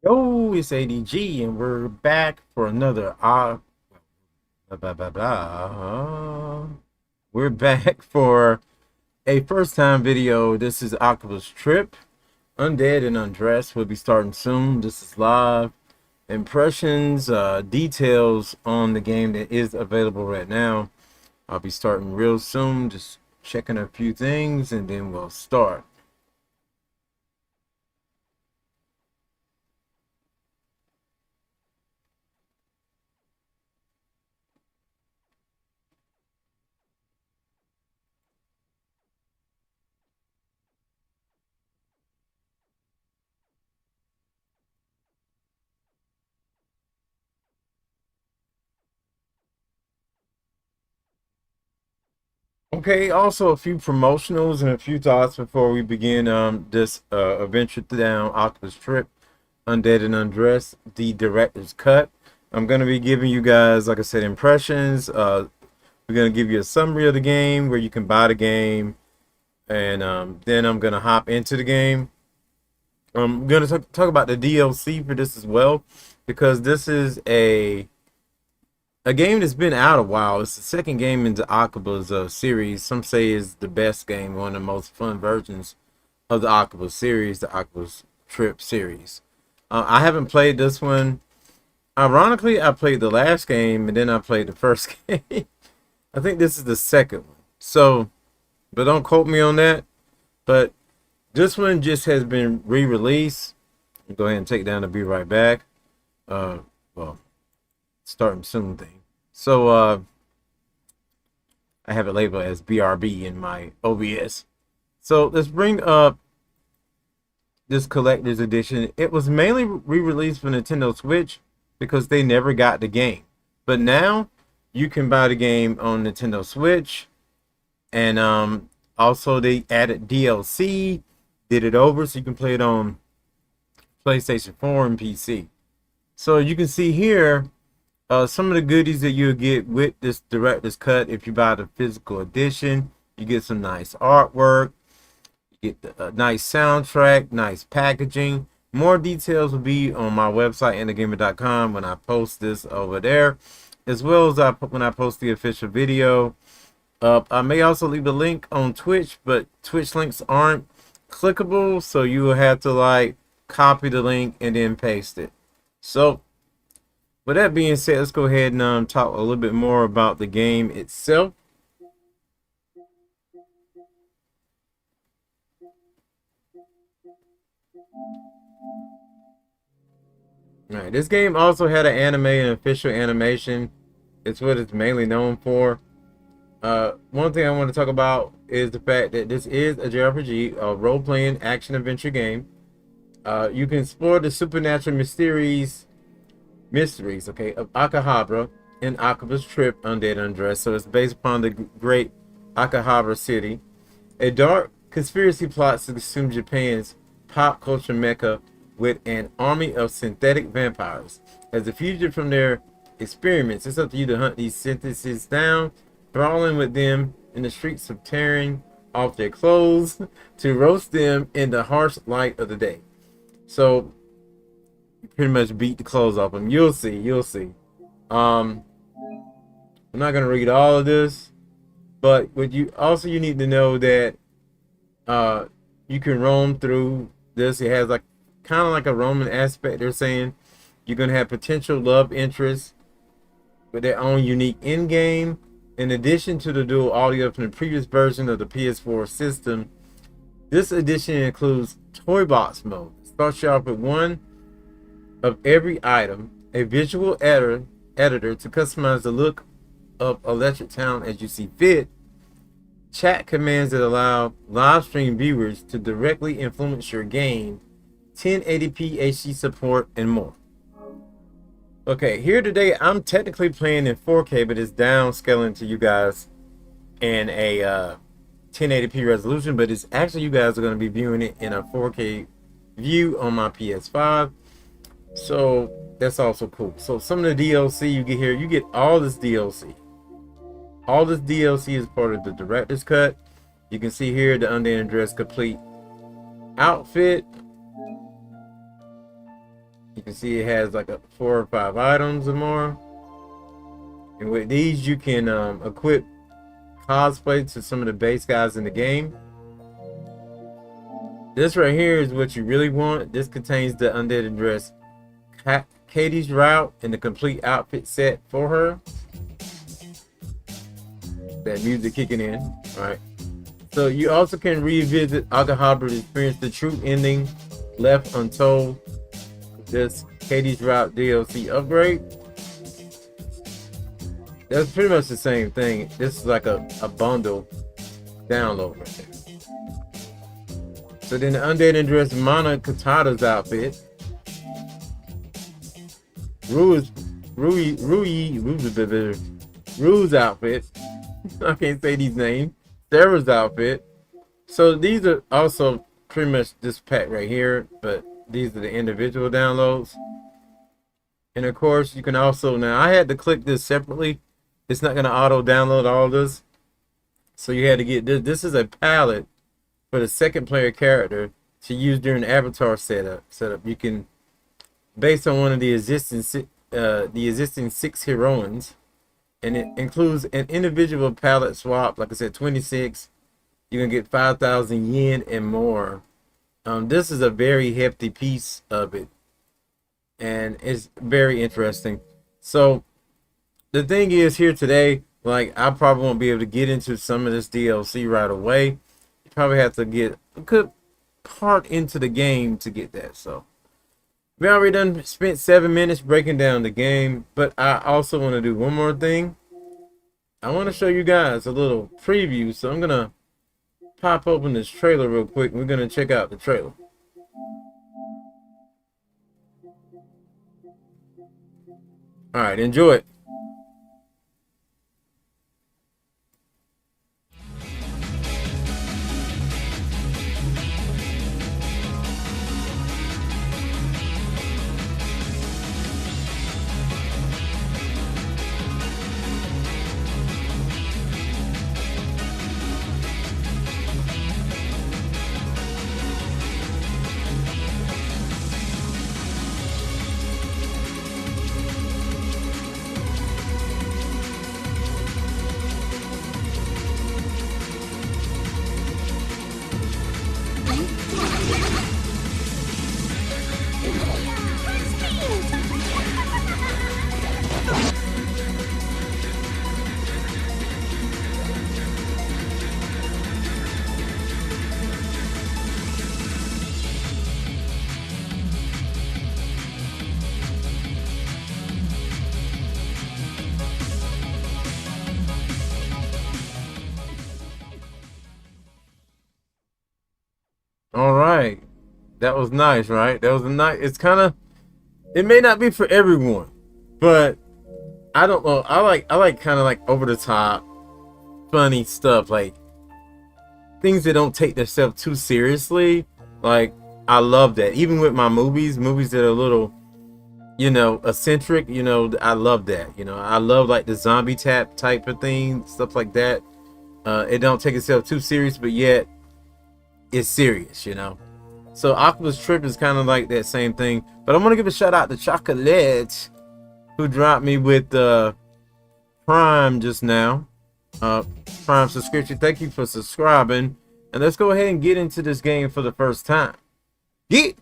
Yo, it's ADG, and we're back for another blah, blah, blah, blah. We're back for a first-time video. This is AKIBA'S Trip. Undead and Undressed will be starting soon. This is live. Impressions, details on the game that is available right now. I'll be starting real soon. Just checking a few things, and then we'll start. Okay, also a few promotionals and a few thoughts before we begin this adventure down AKIBA'S Trip, Undead and Undressed, the director's cut. I'm going to be giving you guys, like I said, impressions. We're going to give you a summary of the game where you can buy the game, and then I'm going to hop into the game. I'm going to talk about the DLC for this as well, because this is a game that's been out a while. It's the second game in the AKIBA'S series. Some say is the best game, one of the most fun versions of the AKIBA series, the AKIBA'S Trip series. I haven't played this one. Ironically, I played the last game and then I played the first game. I think this is the second one. So, but don't quote me on that. But this one just has been re-released. Go ahead and take down the Be Right Back. Well, starting soon thing. So I have it labeled as BRB in my OBS. So let's bring up this collector's edition. It was mainly re-released for Nintendo Switch because they never got the game. But now you can buy the game on Nintendo Switch. And also they added DLC, did it over so you can play it on PlayStation 4 and PC. So you can see here some of the goodies that you'll get with this director's cut. If you buy the physical edition, you get some nice artwork, you get a nice soundtrack, nice packaging. More details will be on my website, endergamer.com, when I post this over there, as well as when I post the official video. I may also leave a link on Twitch, but Twitch links aren't clickable, so you will have to like copy the link and then paste it. So with that being said, let's go ahead and talk a little bit more about the game itself. All right, this game also had an anime and official animation. It's what it's mainly known for. One thing I want to talk about is the fact that this is a JRPG, a role-playing action-adventure game. You can explore the supernatural mysteries, okay, of Akihabara in AKIBA'S Trip, Undead Undressed. So it's based upon the great Akihabara city. A dark conspiracy plot to consume Japan's pop culture mecca with an army of synthetic vampires. As a fugitive from their experiments, it's up to you to hunt these syntheses down, brawling with them in the streets of tearing off their clothes to roast them in the harsh light of the day. So pretty much beat the clothes off them. You'll see. I'm not gonna read all of this, but what you need to know that you can roam through this. It has like kind of like a roaming aspect. They're saying you're gonna have potential love interests with their own unique end game. In addition to the dual audio from the previous version of the PS4 system, this edition includes toy box mode. Starts you off with one of every item, a visual editor to customize the look of Electric Town as you see fit, chat commands that allow live stream viewers to directly influence your game, 1080p HD support, and more. Okay, here today I'm technically playing in 4K, but it's downscaling to you guys in a 1080p resolution, but it's actually you guys are going to be viewing it in a 4K view on my PS5. So that's also cool. So some of the DLC you get here, you get all this DLC. All this DLC is part of the director's cut. You can see here the Undead Undressed complete outfit. can see it has like 4 or 5 items or more. And with these, you can equip cosplay to some of the base guys in the game. This right here is what you really want. This contains the Undead Undressed Katie's route and the complete outfit set for her. That music kicking in, all right? So you also can revisit Akihabara to experience the true ending left untold. This Katie's route DLC upgrade. That's pretty much the same thing. This is like a bundle download right there. So then the Undead Undressed Mana Katata's outfit. Rue's outfit. I can't say these names. Sarah's outfit. So these are also pretty much this pack right here, but these are the individual downloads. And of course, you can also, now I had to click this separately. It's not going to auto download all this. So you had to get this. This is a palette for the second player character to use during the avatar setup. You can, based on one of the existing 6 heroines, and it includes an individual palette swap. Like I said, 26. You can get 5,000 yen and more. This is a very hefty piece of it, and it's very interesting. So the thing is, here today, like, I probably won't be able to get into some of this DLC right away. You probably have to get a good part into the game to get that. So we already done spent 7 minutes breaking down the game, but I also want to do one more thing. I want to show you guys a little preview, so I'm gonna pop open this trailer real quick, and we're gonna check out the trailer. All right, enjoy it. All right, that was nice, right? That was a nice. It's kind of, it may not be for everyone, but I don't know. I like kind of like over the top, funny stuff, like things that don't take themselves too seriously. Like, I love that. Even with my movies that are a little, eccentric. I love that. I love like the zombie tap type of thing, stuff like that. It don't take itself too serious, but yet it's serious, So AKIBA'S Trip is kind of like that same thing. But I'm gonna give a shout out to Chocolate, who dropped me with Prime just now. Prime subscription. Thank you for subscribing. And let's go ahead and get into this game for the first time. Get.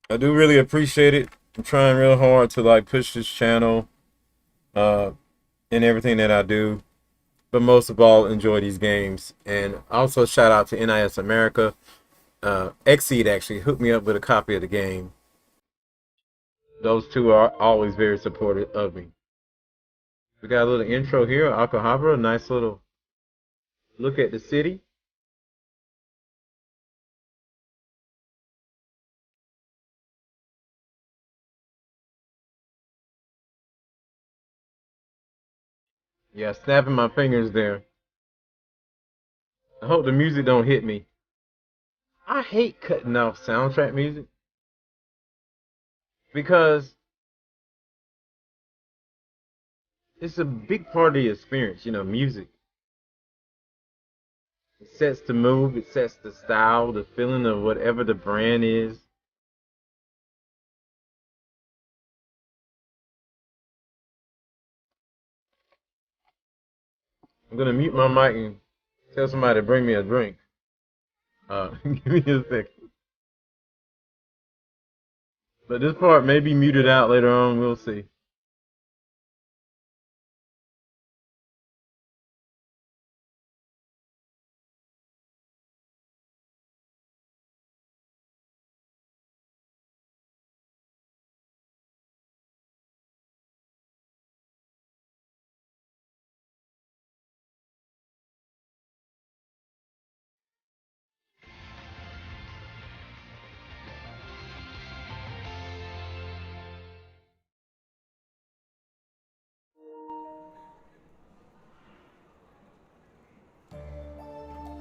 I do really appreciate it. I'm trying real hard to like push this channel in everything that I do, but most of all, enjoy these games. And also shout out to NIS America. Exceed actually hooked me up with a copy of the game. Those two are always very supportive of me. We got a little intro here, Akihabara, nice little look at the city. Yeah, snapping my fingers there. I hope the music don't hit me. I hate cutting off soundtrack music because it's a big part of the experience, you know, music. It sets the mood, it sets the style, the feeling of whatever the brand is. I'm gonna mute my mic and tell somebody to bring me a drink. Give me a second. But this part may be muted out later on, we'll see.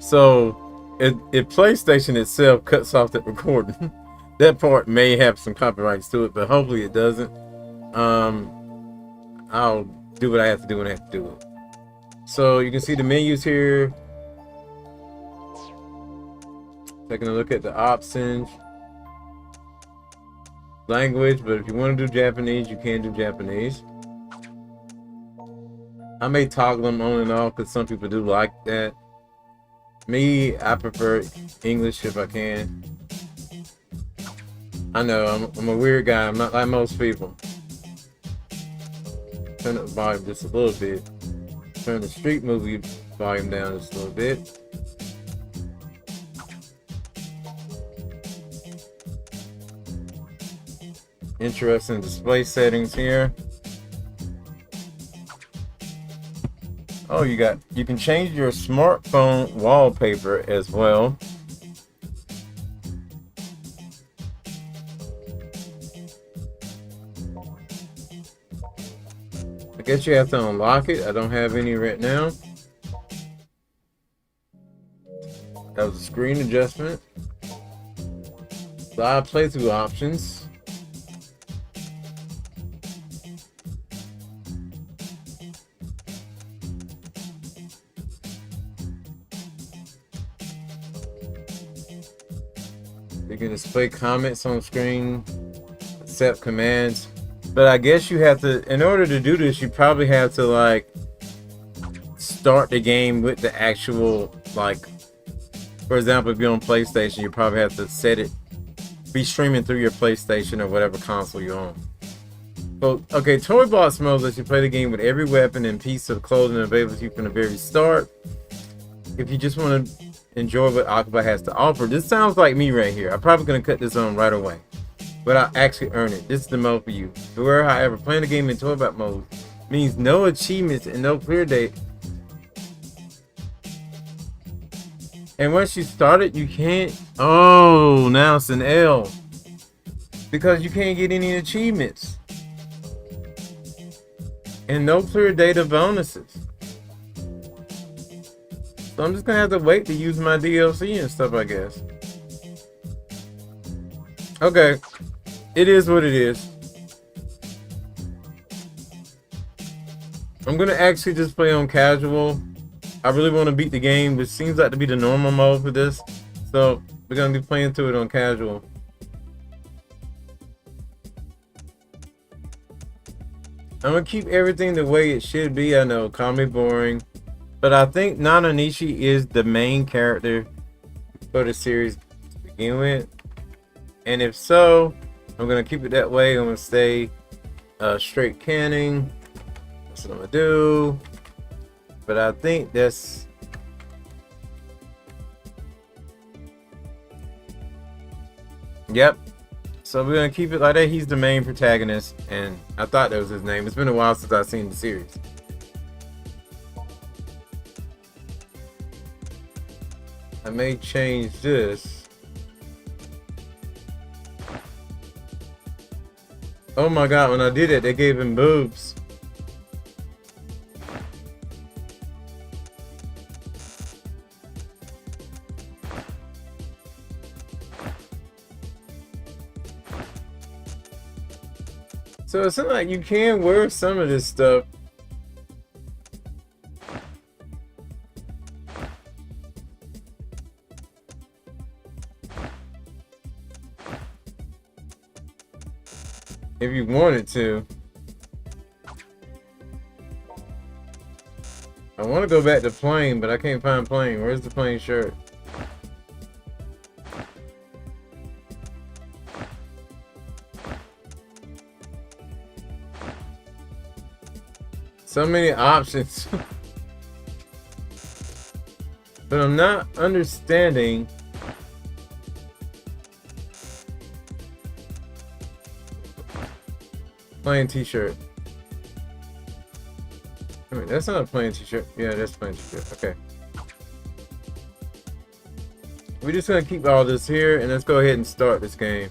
So, if PlayStation itself cuts off that recording, that part may have some copyrights to it, but hopefully it doesn't. I'll do what I have to do when I have to do it. So you can see the menus here. Taking a look at the options. Language, but if you want to do Japanese, you can do Japanese. I may toggle them on and off because some people do like that. Me, I prefer English if I can. I know, I'm a weird guy. I'm not like most people. Turn up the volume just a little bit. Turn the street movie volume down just a little bit. Interesting display settings here. Oh, you can change your smartphone wallpaper as well. I guess you have to unlock it. I don't have any right now. That was a screen adjustment. Live playthrough options. You can display comments on screen, accept commands. But I guess you have to, in order to do this, you probably have to like start the game with the actual, like, for example, if you're on PlayStation, you probably have to set it, be streaming through your PlayStation or whatever console you're on. So, okay, Toy Box mode lets you play the game with every weapon and piece of clothing available to you from the very start. If you just want to enjoy what Akiba has to offer, this sounds like me right here. I'm probably going to cut this on right away, but I actually earn it. This is the mode for you. Beware, however, playing the game in Toy Box mode means no achievements and no clear date. And once you start it, you can't. Oh, now it's an L because you can't get any achievements and no clear data bonuses. So I'm just gonna have to wait to use my DLC and stuff, I guess. Okay, it is what it is. I'm gonna actually just play on casual. I really want to beat the game, which seems like to be the normal mode for this. So we're gonna be playing through it on casual. I'm gonna keep everything the way it should be. I know, call me boring. But I think Nananishi is the main character for the series to begin with. And if so, I'm going to keep it that way. I'm going to stay straight canning. That's what I'm going to do. But I think that's... Yep. So we're going to keep it like that. He's the main protagonist. And I thought that was his name. It's been a while since I've seen the series. I may change this. Oh my god, when I did it, they gave him boobs. So it seems like you can wear some of this stuff if you wanted to. I want to go back to plain, but I can't find plain. Where's the plain shirt? So many options. But I'm not understanding. Plain t-shirt. Wait, that's not a plain t-shirt. Yeah, that's plain t-shirt. Okay. We're just gonna keep all this here and let's go ahead and start this game.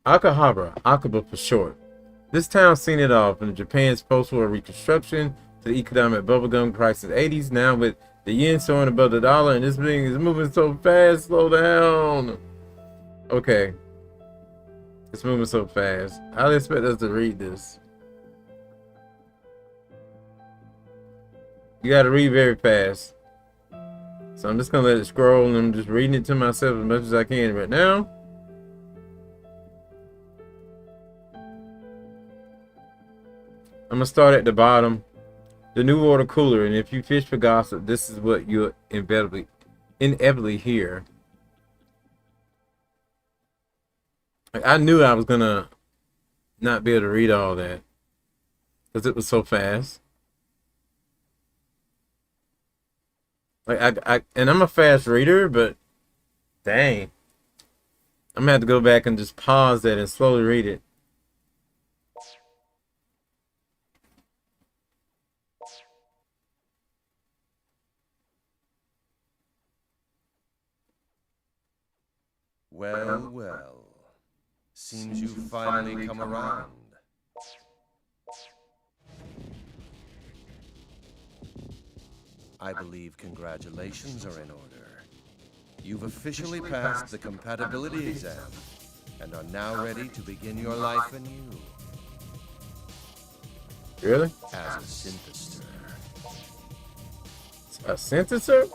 Akihabara, Akiba for short. This town's seen it all, from Japan's post-war reconstruction to the economic bubblegum crisis of the 80s, now with the yen soaring above the dollar, and this thing is moving so fast. Slow down. Okay. It's moving so fast. I'd expect us to read this. You gotta read very fast. So I'm just gonna let it scroll, and I'm just reading it to myself as much as I can right now. I'm gonna start at the bottom. The new water cooler, and if you fish for gossip, this is what you'll inevitably hear. Like, I knew I was gonna not be able to read all that because it was so fast. Like and I'm a fast reader, but dang, I'm gonna have to go back and just pause that and slowly read it. Well, well. Seems you've finally come around. I believe congratulations are in order. You've officially passed the compatibility exam and are now ready to begin your life anew. Really? As a synthesizer. A synthesizer?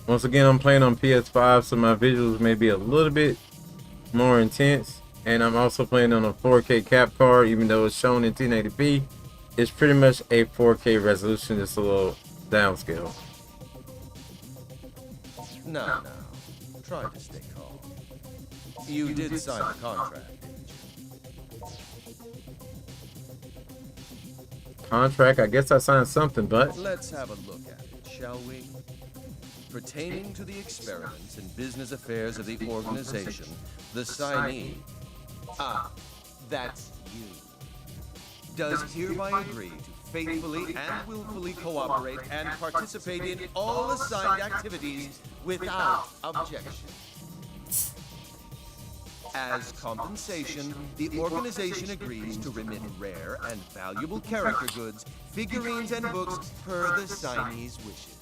Once again, I'm playing on PS5, so my visuals may be a little bit more intense. And I'm also playing on a 4K cap card, even though it's shown in 1080p. It's pretty much a 4K resolution, just a little downscale. No. Try to stay calm. You did sign the contract, didn't you? Contract? I guess I signed something, but... Let's have a look at it, shall we? Pertaining to the experiments and business affairs of the organization, the signee... Ah, that's you. Does hereby agree to faithfully and willfully cooperate and participate in all assigned activities without objection. As compensation, the organization agrees to remit rare and valuable character goods, figurines, and books per the signee's wishes.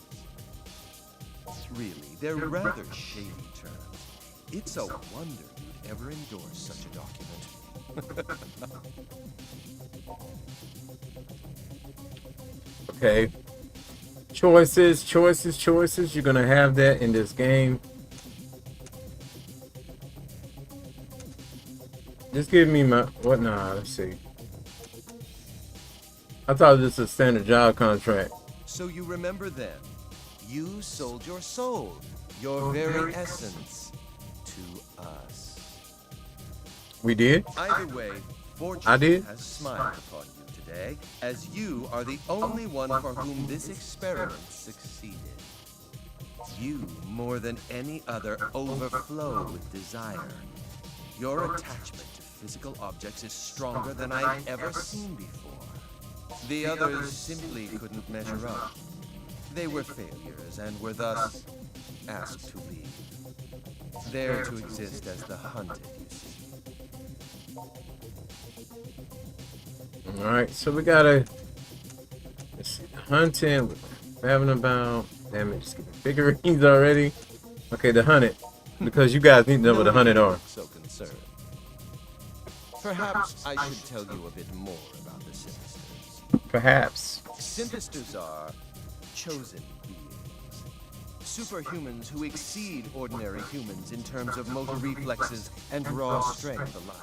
Really, they're rather shady terms. It's a wonder you'd ever endorse such a document. Okay. Choices. You're gonna have that in this game. Just give me my... What? Nah, let's see. I thought this was a standard job contract. So you remember then, you sold your soul, your very essence, to us. We did? Either way, fortune did? has smiled upon you today, as you are the only one for whom this experiment succeeded. You, more than any other, overflow with desire. Your attachment to physical objects is stronger than I've ever seen before. The others simply couldn't measure up. They were failures and were thus asked to leave. There to exist as the hunted, you see. Alright, so we gotta... Let's see, the hunting, having about... Damn it, just getting figurines already. Okay, the hunted. Because you guys need to know what a hunted No are. need to look so concerned. Perhaps I should tell you a bit more about the Sinisters. Perhaps. Sinisters are chosen beings. Superhumans who exceed ordinary humans in terms of motor reflexes and raw strength alike.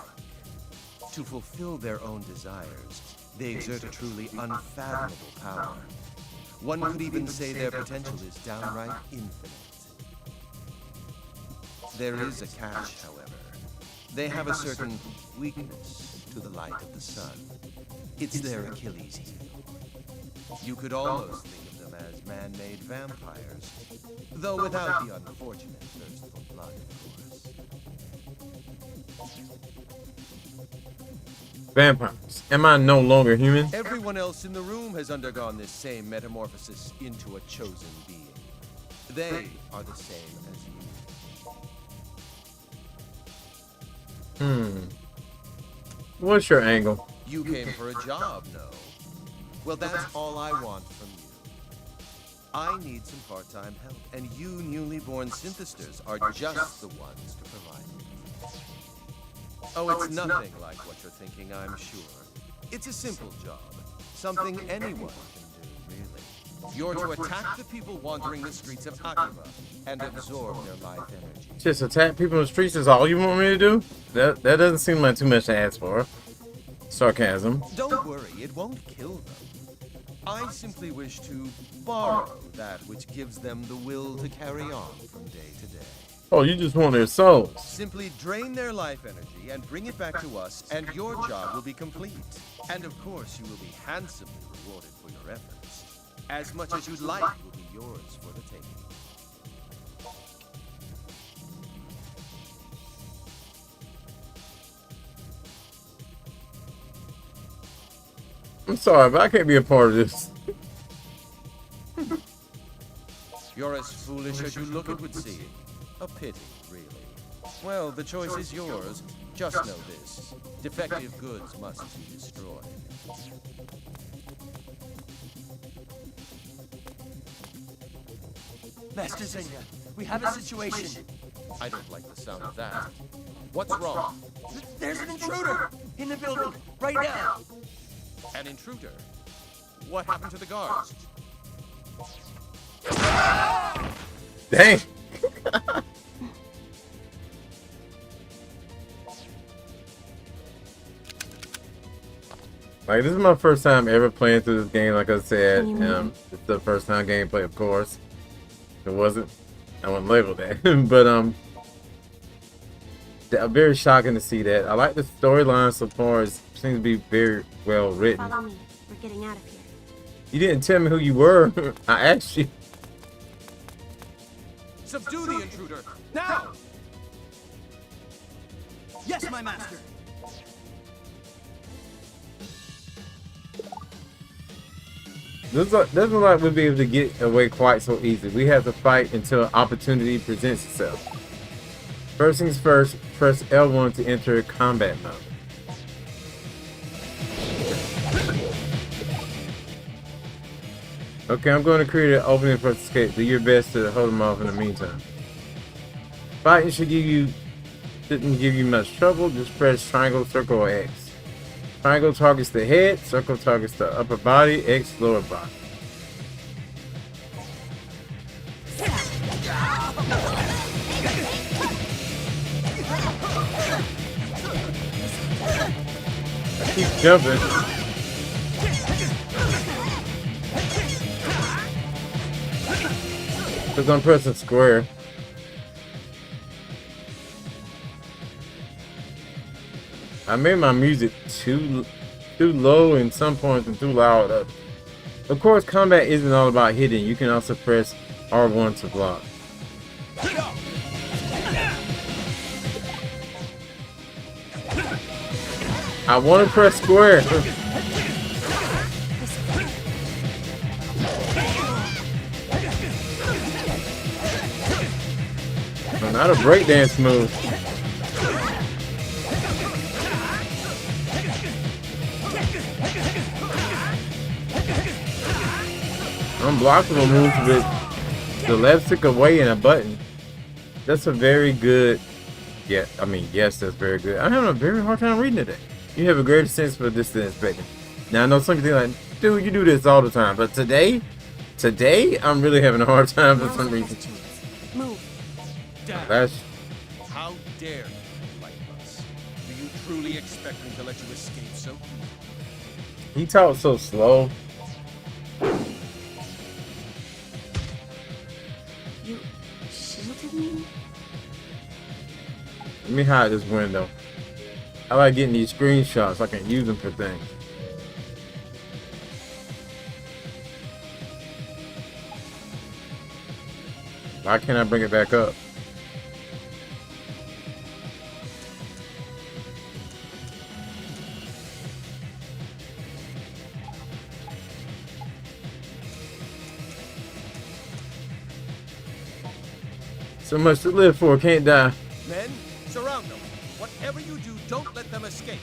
To fulfill their own desires, they exert a truly unfathomable power. One could even say their potential is downright infinite. There is a catch, however. They have a certain weakness to the light of the sun. It's their Achilles heel. You could almost think of them as man-made vampires, though without the unfortunate thirst for blood, of course. Vampires. Am I no longer human? Everyone else in the room has undergone this same metamorphosis into a chosen being. They are the same as you. What's your angle? You came for a job, no? Well, that's all I want from you. I need some part-time help, and you newly born synthesters are just the ones to provide it. Oh, it's nothing like what you're thinking, I'm sure. It's a simple job. Something anyone can do, really. You're to attack the people wandering the streets of Akiba and absorb their life energy. Just attack people in the streets is all you want me to do? That doesn't seem like too much to ask for. Sarcasm. Don't worry, it won't kill them. I simply wish to borrow that which gives them the will to carry on from day to day. Oh, you just want their souls. Simply drain their life energy and bring it back to us, and your job will be complete. And of course, you will be handsomely rewarded for your efforts. As much as you'd like will be yours for the taking. I'm sorry, but I can't be a part of this. You're as foolish as you look, it would seem. A pity, really. Well, the choice is yours. Just know this. Defective goods must be destroyed. Master Zenya, we have a situation. I don't like the sound of that. What's wrong? There's an intruder in the building right now. An intruder? What happened to the guards? Dang. Like, this is my first time ever playing through this game, like I said. It's the first time gameplay, of course. It wasn't, I wouldn't label that. But, very shocking to see that. I like the storyline so far. It seems to be very well written. Follow me. We're getting out of here. You didn't tell me who you were. I asked you. Subdue the intruder! Now! Yes, my master. Doesn't like we'll be able to get away quite so easy. We have to fight until opportunity presents itself. First things first, press L1 to enter combat mode. Okay, I'm going to create an opening for escape. Do your best to hold them off in the meantime. Fighting shouldn't give you much trouble. Just press triangle, circle, or X. Triangle targets the head, circle targets the upper body, X lower body. I keep jumping. Because I'm pressing square. I made my music too low in some points and too loud. Of course, combat isn't all about hitting. You can also press R1 to block. I want to press square. No, not a breakdance move. Unblockable moves with the left stick away and a button. That's a very good. Yeah, I mean, yes, that's very good. I'm having a very hard time reading today. You have a greater sense for this than expected. Now I know some people like, dude, you do this all the time, but today, I'm really having a hard time for some reason. Move. Damn. That's How dare you fight us? Do you truly expect me to let you escape so easily? he talks so slow. You shielded me? Let me hide this window. I like getting these screenshots. I can use them for things. Why can't I bring it back up? So much to live for, can't die. Men, surround them. Whatever you do, don't let them escape.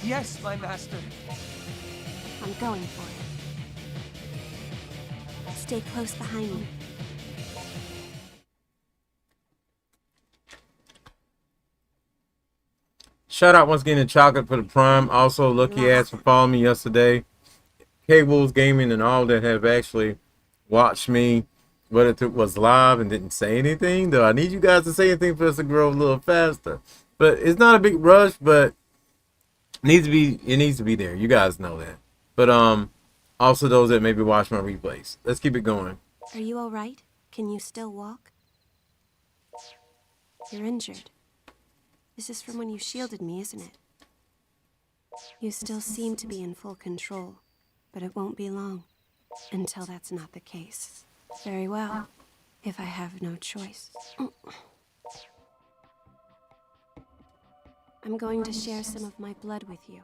Yes, my master. I'm going for it. Stay close behind me. Shout out once again to Chocolate for the Prime. Also, Lucky Ass for following me yesterday. K-Wolves Gaming and all that have actually watched me, whether it was live and didn't say anything. Though I need you guys to say anything for us to grow a little faster. But it's not a big rush, but it needs to be there. You guys know that. But also those that maybe watch my replays. Let's keep it going. Are you all right? Can you still walk? You're injured. This is from when you shielded me, isn't it? You still seem to be in full control, but it won't be long until that's not the case. Very well, if I have no choice. I'm going to share some of my blood with you.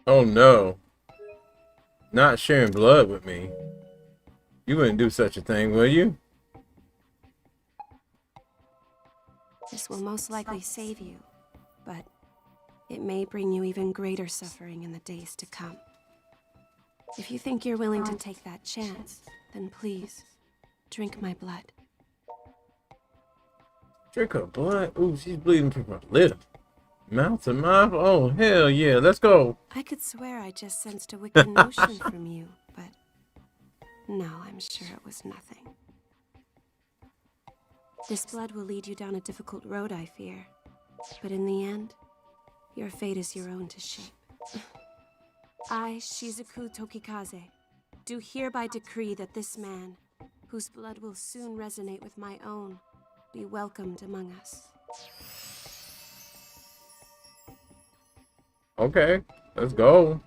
Oh no. Not sharing blood with me. You wouldn't do such a thing, will you? This will most likely save you, but it may bring you even greater suffering in the days to come. If you think you're willing to take that chance, then please, drink my blood. Drink her blood? Ooh, she's bleeding from her lip. Mouth to mouth? Oh, hell yeah, let's go. I could swear I just sensed a wicked notion from you, but no, I'm sure it was nothing. This blood will lead you down a difficult road, I fear. But in the end, your fate is your own to shape. I, Shizuku Tokikaze, do hereby decree that this man, whose blood will soon resonate with my own, be welcomed among us. Okay, let's go.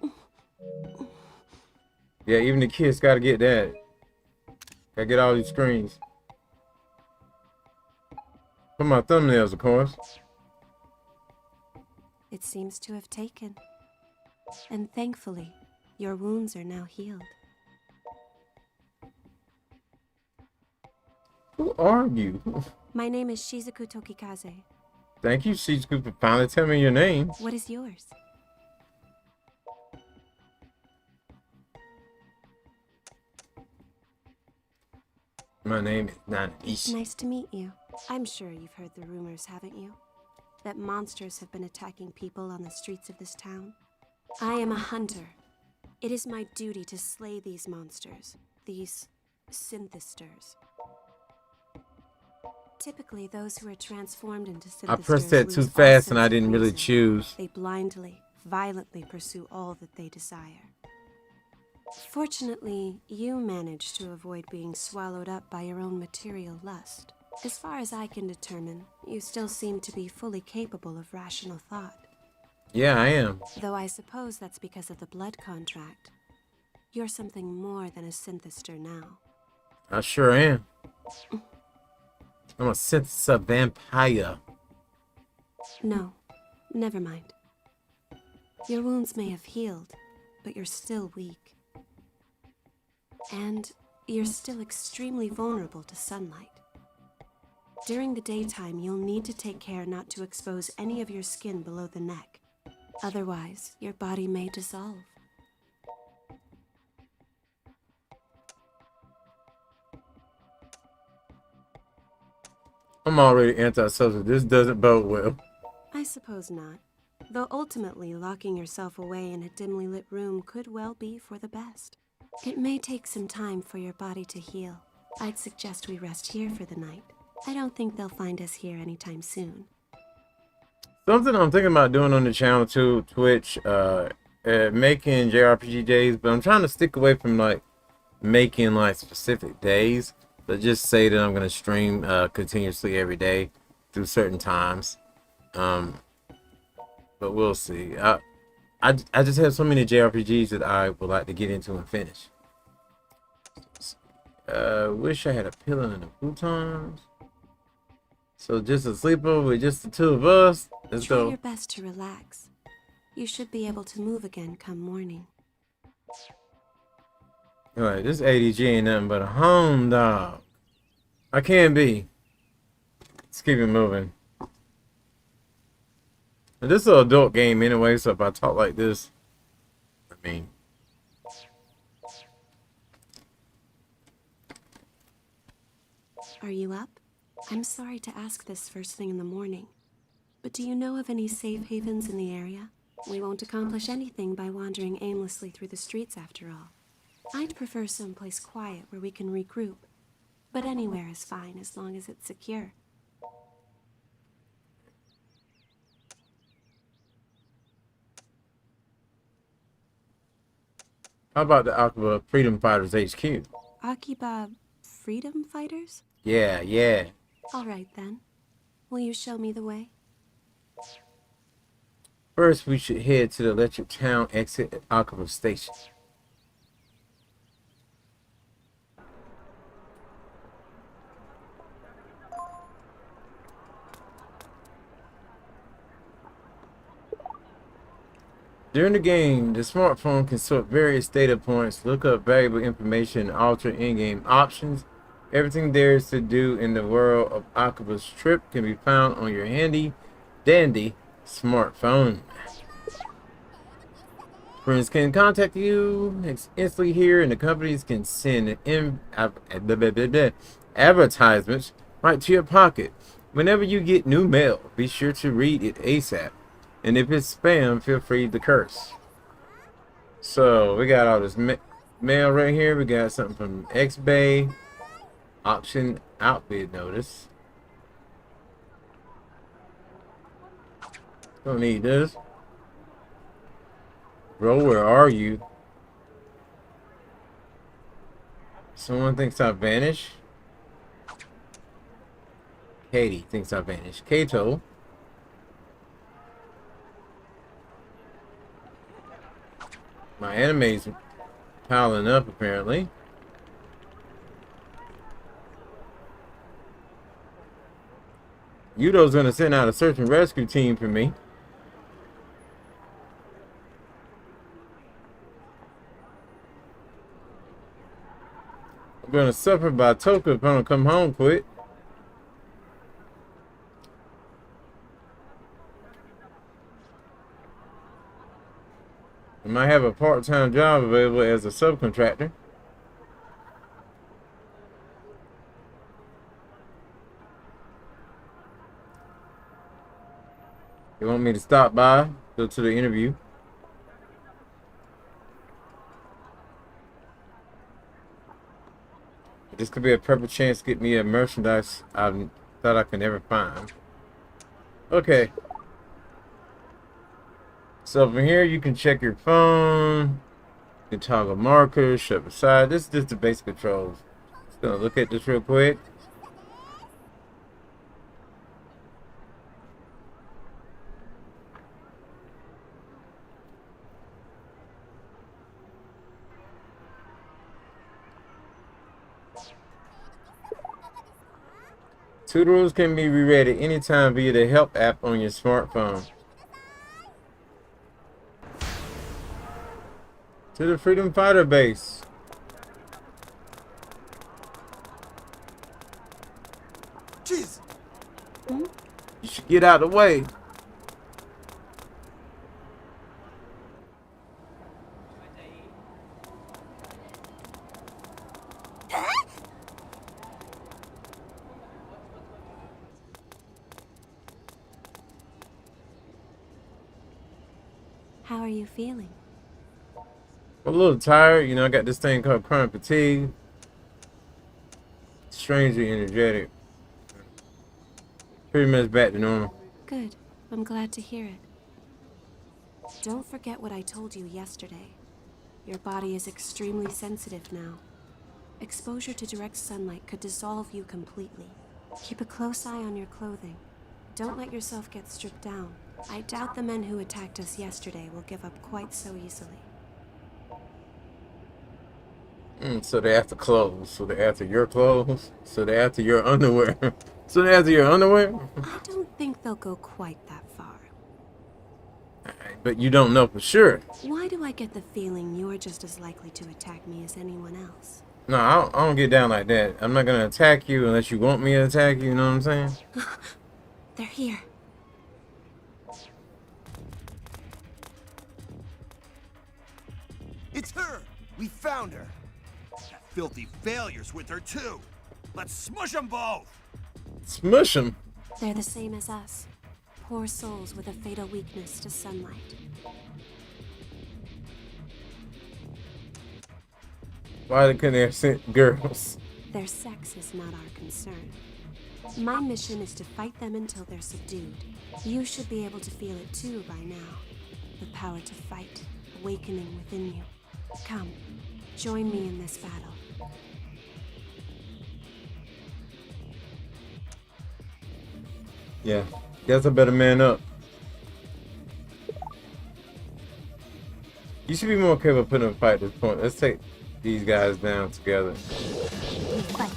Yeah, even the kids gotta get that. Gotta get all these screens. For my thumbnails, of course. It seems to have taken. And thankfully, your wounds are now healed. Who are you? My name is Shizuku Tokikaze. Thank you, Shizuku, for finally telling me your name. What is yours? My name is Nanishi. Nice to meet you. I'm sure you've heard the rumors, haven't you? That monsters have been attacking people on the streets of this town. I am a hunter. It is my duty to slay these monsters, these synthesters. Typically, those who are transformed into synthesters I pressed that too lose all fast sense and I of didn't really reason. choose. They blindly, violently pursue all that they desire. Fortunately, you managed to avoid being swallowed up by your own material lust. As far as I can determine, you still seem to be fully capable of rational thought. Yeah, I am. Though I suppose that's because of the blood contract. You're something more than a synthester now. I sure am. I'm a synthesis vampire. No, never mind. Your wounds may have healed, but you're still weak. And you're still extremely vulnerable to sunlight. During the daytime, you'll need to take care not to expose any of your skin below the neck. Otherwise, your body may dissolve. I'm already antisocial. This doesn't bode well. I suppose not. Though ultimately, locking yourself away in a dimly lit room could well be for the best. It may take some time for your body to heal. I'd suggest we rest here for the night. I don't think they'll find us here anytime soon. Something I'm thinking about doing on the channel too, Twitch, making JRPG days, but I'm trying to stick away from like making like specific days, but just say that I'm gonna stream continuously every day through certain times. But we'll see. I just have so many JRPGs that I would like to get into and finish. Wish I had a pillow in the futons. So just a sleepover with just the two of us. Let's Try go. your best to relax. You should be able to move again come morning. Alright, this ADG ain't nothing but a home dog. I can't be. Let's keep it moving. And this is an adult game anyway, so if I talk like this, I mean. Are you up? I'm sorry to ask this first thing in the morning, but do you know of any safe havens in the area? We won't accomplish anything by wandering aimlessly through the streets after all. I'd prefer someplace quiet where we can regroup, but anywhere is fine as long as it's secure. How about the Akiba Freedom Fighters HQ? Akiba Freedom Fighters? Yeah. All right then. Will you show me the way? First, we should head to the Electric Town exit at Akiba Station. During the game, the smartphone can sort various data points, look up valuable information, and alter in-game options. Everything there is to do in the world of AKIBA'S Trip can be found on your handy-dandy smartphone. Friends can contact you instantly here, and the companies can send advertisements right to your pocket. Whenever you get new mail, be sure to read it ASAP. And if it's spam, feel free to curse. So, we got all this mail right here. We got something from X-Bay. Option outbid notice. Don't need this. Bro, where are you? Someone thinks I vanished. Katie thinks I vanished. Kato. My anime's piling up apparently. Yudo's gonna send out a search and rescue team for me. I'm gonna suffer by Toka if I don't come home quick. I might have a part-time job available as a subcontractor. They want me to stop by, go to the interview. This could be a perfect chance to get me a merchandise I thought I could never find. Okay. So from here you can check your phone. You can toggle markers, shut aside. This is just the basic controls. Just gonna look at this real quick. Tutorials can be reread at any time via the help app on your smartphone. To the Freedom Fighter base. Jeez. You should get out of the way. How are you feeling? A little tired, you know. I got this thing called chronic fatigue. Strangely energetic. Pretty much back to normal. Good. I'm glad to hear it. Don't forget what I told you yesterday. Your body is extremely sensitive now. Exposure to direct sunlight could dissolve you completely. Keep a close eye on your clothing. Don't let yourself get stripped down. I doubt the men who attacked us yesterday will give up quite so easily. So they're after clothes. So they're after your clothes. So they're after your underwear. So they're after your underwear? I don't think they'll go quite that far. But you don't know for sure. Why do I get the feeling you're just as likely to attack me as anyone else? No, I don't get down like that. I'm not going to attack you unless you want me to attack you, you know what I'm saying? They're here. It's her! We found her! That filthy failure's with her too! Let's smush them both! Smush them. They're the same as us. Poor souls with a fatal weakness to sunlight. Why couldn't they have sent girls? Their sex is not our concern. My mission is to fight them until they're subdued. You should be able to feel it too by now. The power to fight, awakening within you. Come, join me in this battle. Yeah, guess I better man up. You should be more careful putting up a fight at this point. Let's take these guys down together. Fight.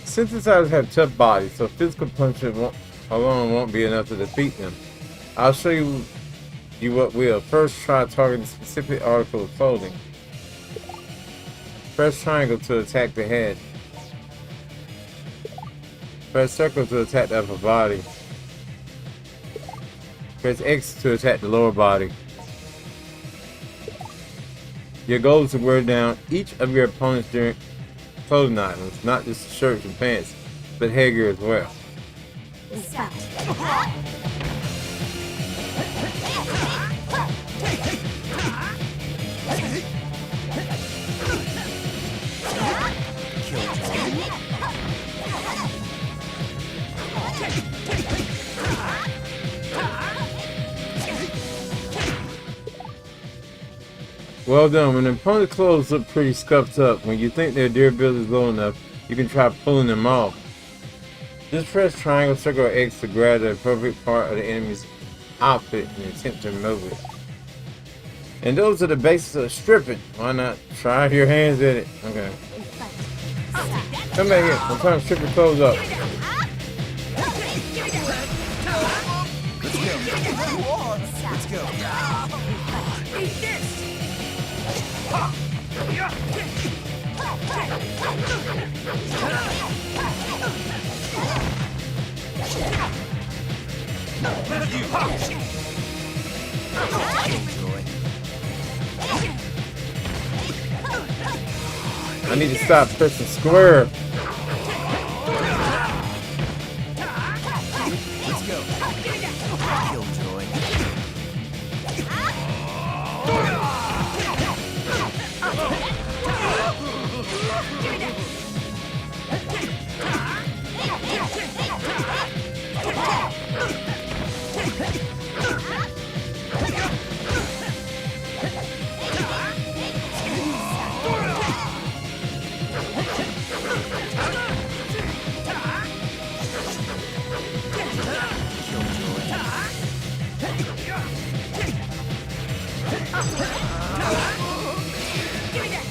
Synthesizers have tough bodies, so physical punches alone won't be enough to defeat them. I'll show you what will. First, try targeting a specific article of clothing. Press triangle to attack the head. Press circle to attack the upper body. Press X to attack the lower body. Your goal is to wear down each of your opponent's clothing items, not just shirts and pants, but headgear as well. Well done. When the opponent's clothes look pretty scuffed up, when you think their durability is low enough, you can try pulling them off. Just press triangle, circle, or X to grab the appropriate part of the enemy's outfit and attempt to remove it. And those are the basics of stripping. Why not try your hands at it? Okay. Come back here. I'm trying to strip your clothes up. Let's go. Eat this! I need to stop pressing square. Let's go. Killjoy.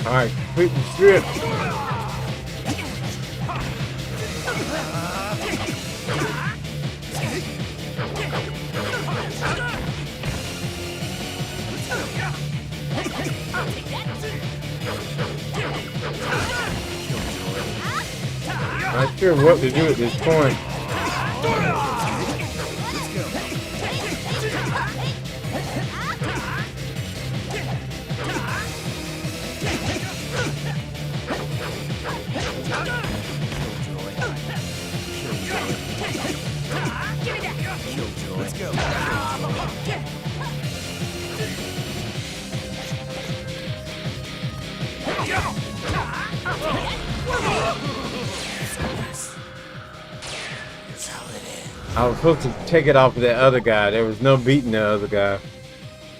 Alright, complete the strip. I'm not sure what to do at this point. Killjoy. Let's go. I was supposed to take it off of that other guy. There was no beating the other guy.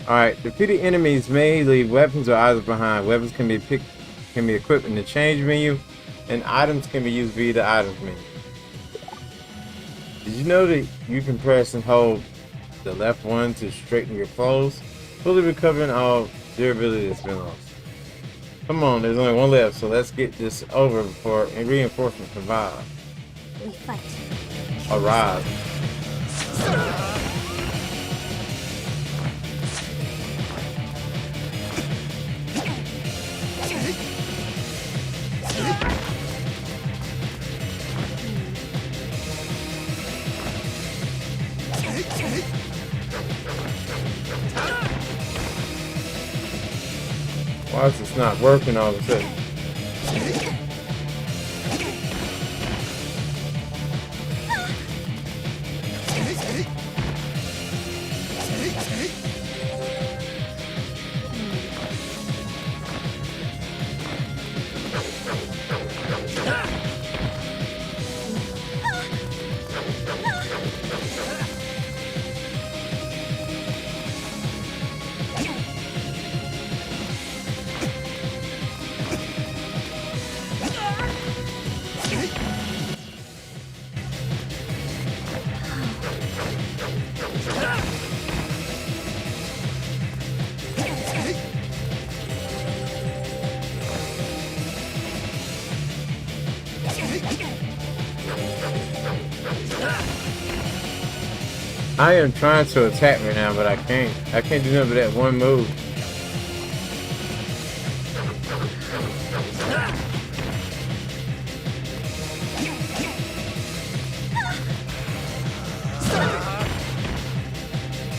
Alright, defeated enemies may leave weapons or items behind. Weapons can be equipped in the change menu, and items can be used via the items menu. Did you know that you can press and hold the left one to straighten your clothes, fully recovering all durability that's been lost? Come on, there's only one left, so let's get this over before reinforcements arrive. We fight. Arrive. Why is this not working all of a sudden? I am trying to attack me now, but I can't. I can't do nothing but that one move.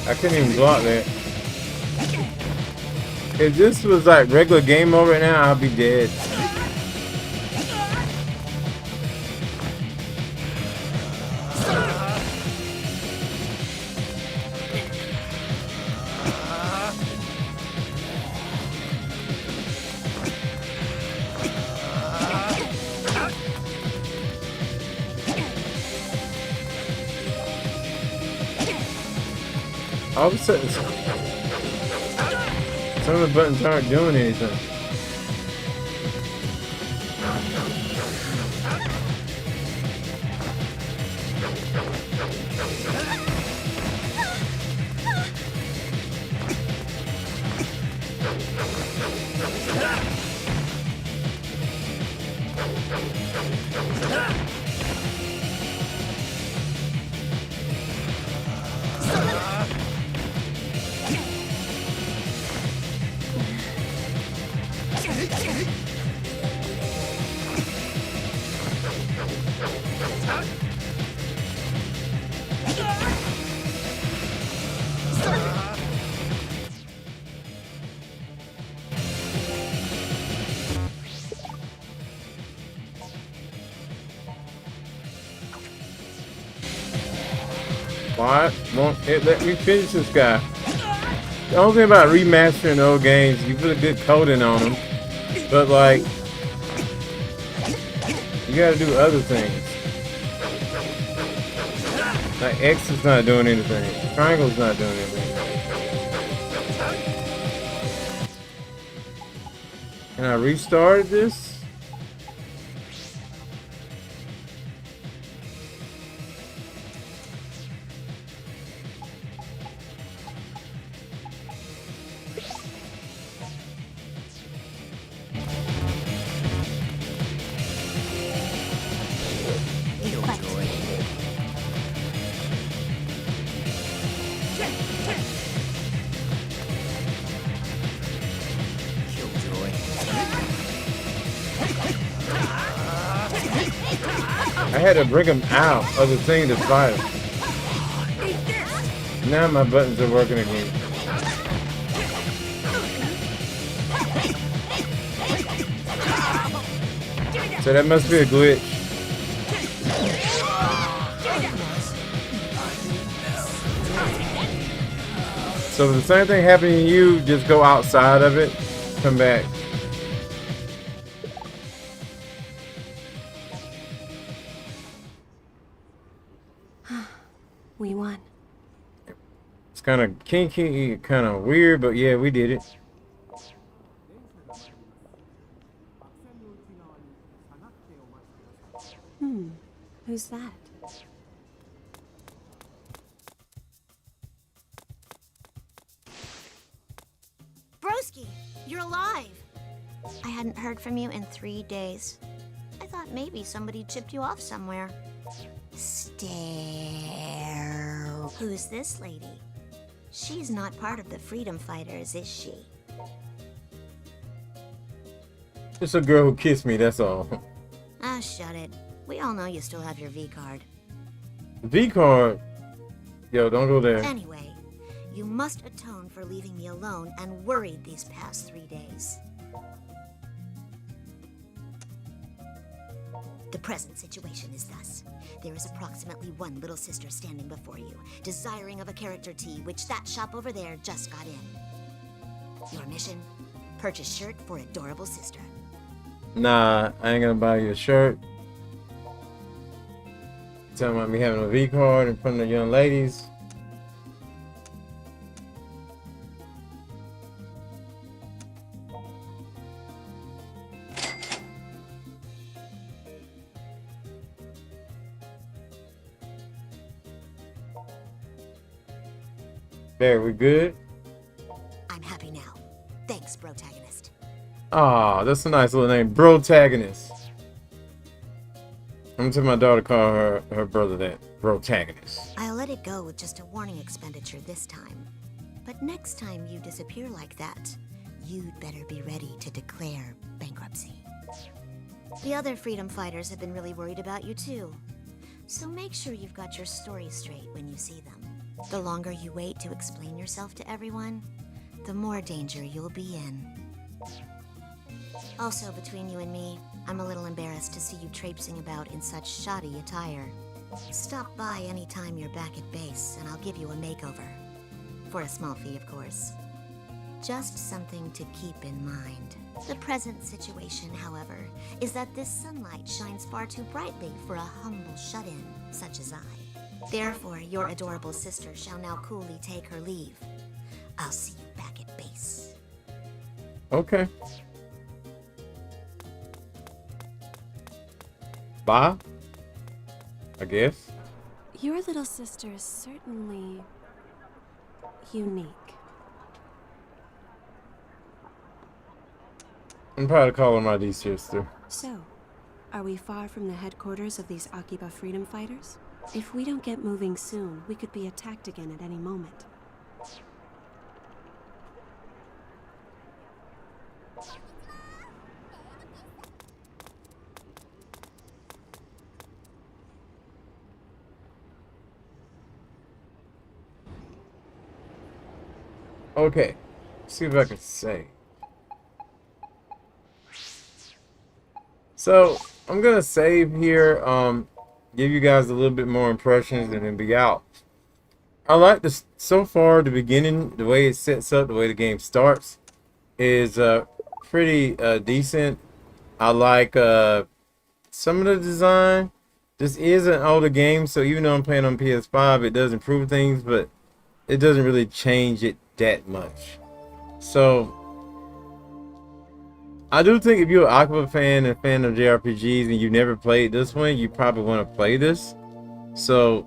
I couldn't even block that. If this was like regular game mode right now, I'll be dead. All of a sudden, some of the buttons aren't doing anything. Why won't it let me finish this guy? The only thing about remastering old games, you put a good coding on them, but like, you gotta do other things. Like X is not doing anything, triangle's not doing anything. Can I restart this? I had to bring him out of the thing to fight him. Now my buttons are working again. So that must be a glitch. So if the same thing happened to you, just go outside of it, come back. We won. It's kind of kinky, kind of weird, but yeah, we did it. Who's that? Broski, you're alive! I hadn't heard from you in 3 days. I thought maybe somebody chipped you off somewhere. Stare. Who's this lady? She's not part of the freedom fighters, is she? It's a girl who kissed me, that's all. Ah, shut it. We all know you still have your V card. V card? Yo, don't go there. Anyway, you must atone for leaving me alone and worried these past 3 days. The present situation is thus. There is approximately one little sister standing before you, desiring of a character tea, which that shop over there just got in. Your mission? Purchase shirt for adorable sister. Nah, I ain't gonna buy you a shirt. Talking about me having a V card in front of the young ladies. There, we good? I'm happy now. Thanks, protagonist. Ah, that's a nice little name, Brotagonist. I'm gonna tell my daughter to call her brother that, Brotagonist. I'll let it go with just a warning expenditure this time. But next time you disappear like that, you'd better be ready to declare bankruptcy. The other freedom fighters have been really worried about you too. So make sure you've got your story straight when you see them. The longer you wait to explain yourself to everyone, the more danger you'll be in. Also, between you and me, I'm a little embarrassed to see you traipsing about in such shoddy attire. Stop by anytime you're back at base, and I'll give you a makeover. For a small fee, of course. Just something to keep in mind. The present situation, however, is that this sunlight shines far too brightly for a humble shut-in, such as I. Therefore, your adorable sister shall now coolly take her leave. I'll see you back at base. Okay. Bye. I guess. Your little sister is certainly unique. I'm probably calling my D sister. So, are we far from the headquarters of these Akiba freedom fighters? If we don't get moving soon, we could be attacked again at any moment. Okay. Let's see if I can say. So, I'm gonna save here, give you guys a little bit more impressions and then be out. I like this so far. The beginning, the way it sets up, the way the game starts is pretty decent. I like some of the design. This is an older game, so even though I'm playing on PS5, it does improve things, but it doesn't really change it that much. So I do think if you're an Akiba fan and fan of JRPGs and you never played this one, you probably want to play this. So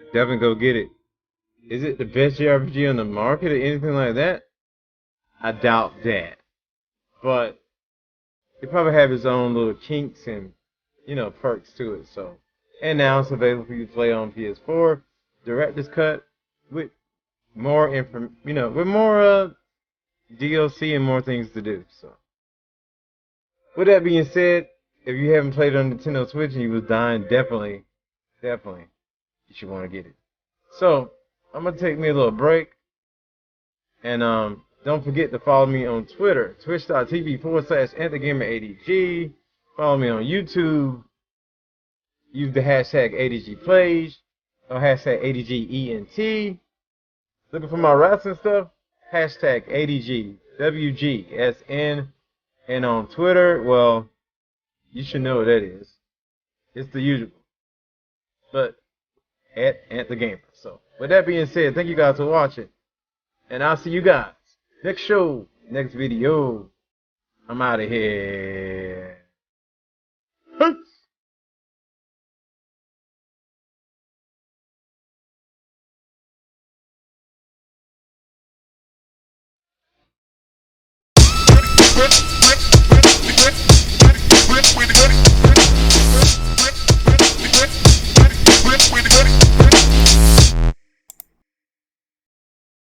definitely go get it. Is it the best JRPG on the market or anything like that? I doubt that. But it probably have its own little kinks and, you know, perks to it. So, and now it's available for you to play on PS4, director's cut with more with more DLC and more things to do. So, with that being said, if you haven't played on Nintendo Switch and you was dying, definitely, you should want to get it. So, I'm gonna take me a little break, and don't forget to follow me on Twitter, twitch.tv/AnthonyGamerADG. Follow me on YouTube, use the hashtag ADGplays or hashtag ADGENT. Looking for my wrestling stuff? Hashtag ADGWGSN. And on Twitter, well, you should know what that is. It's the usual. But at the gamer. So with that being said, thank you guys for watching. And I'll see you guys next show, next video. I'm out of here. Peace.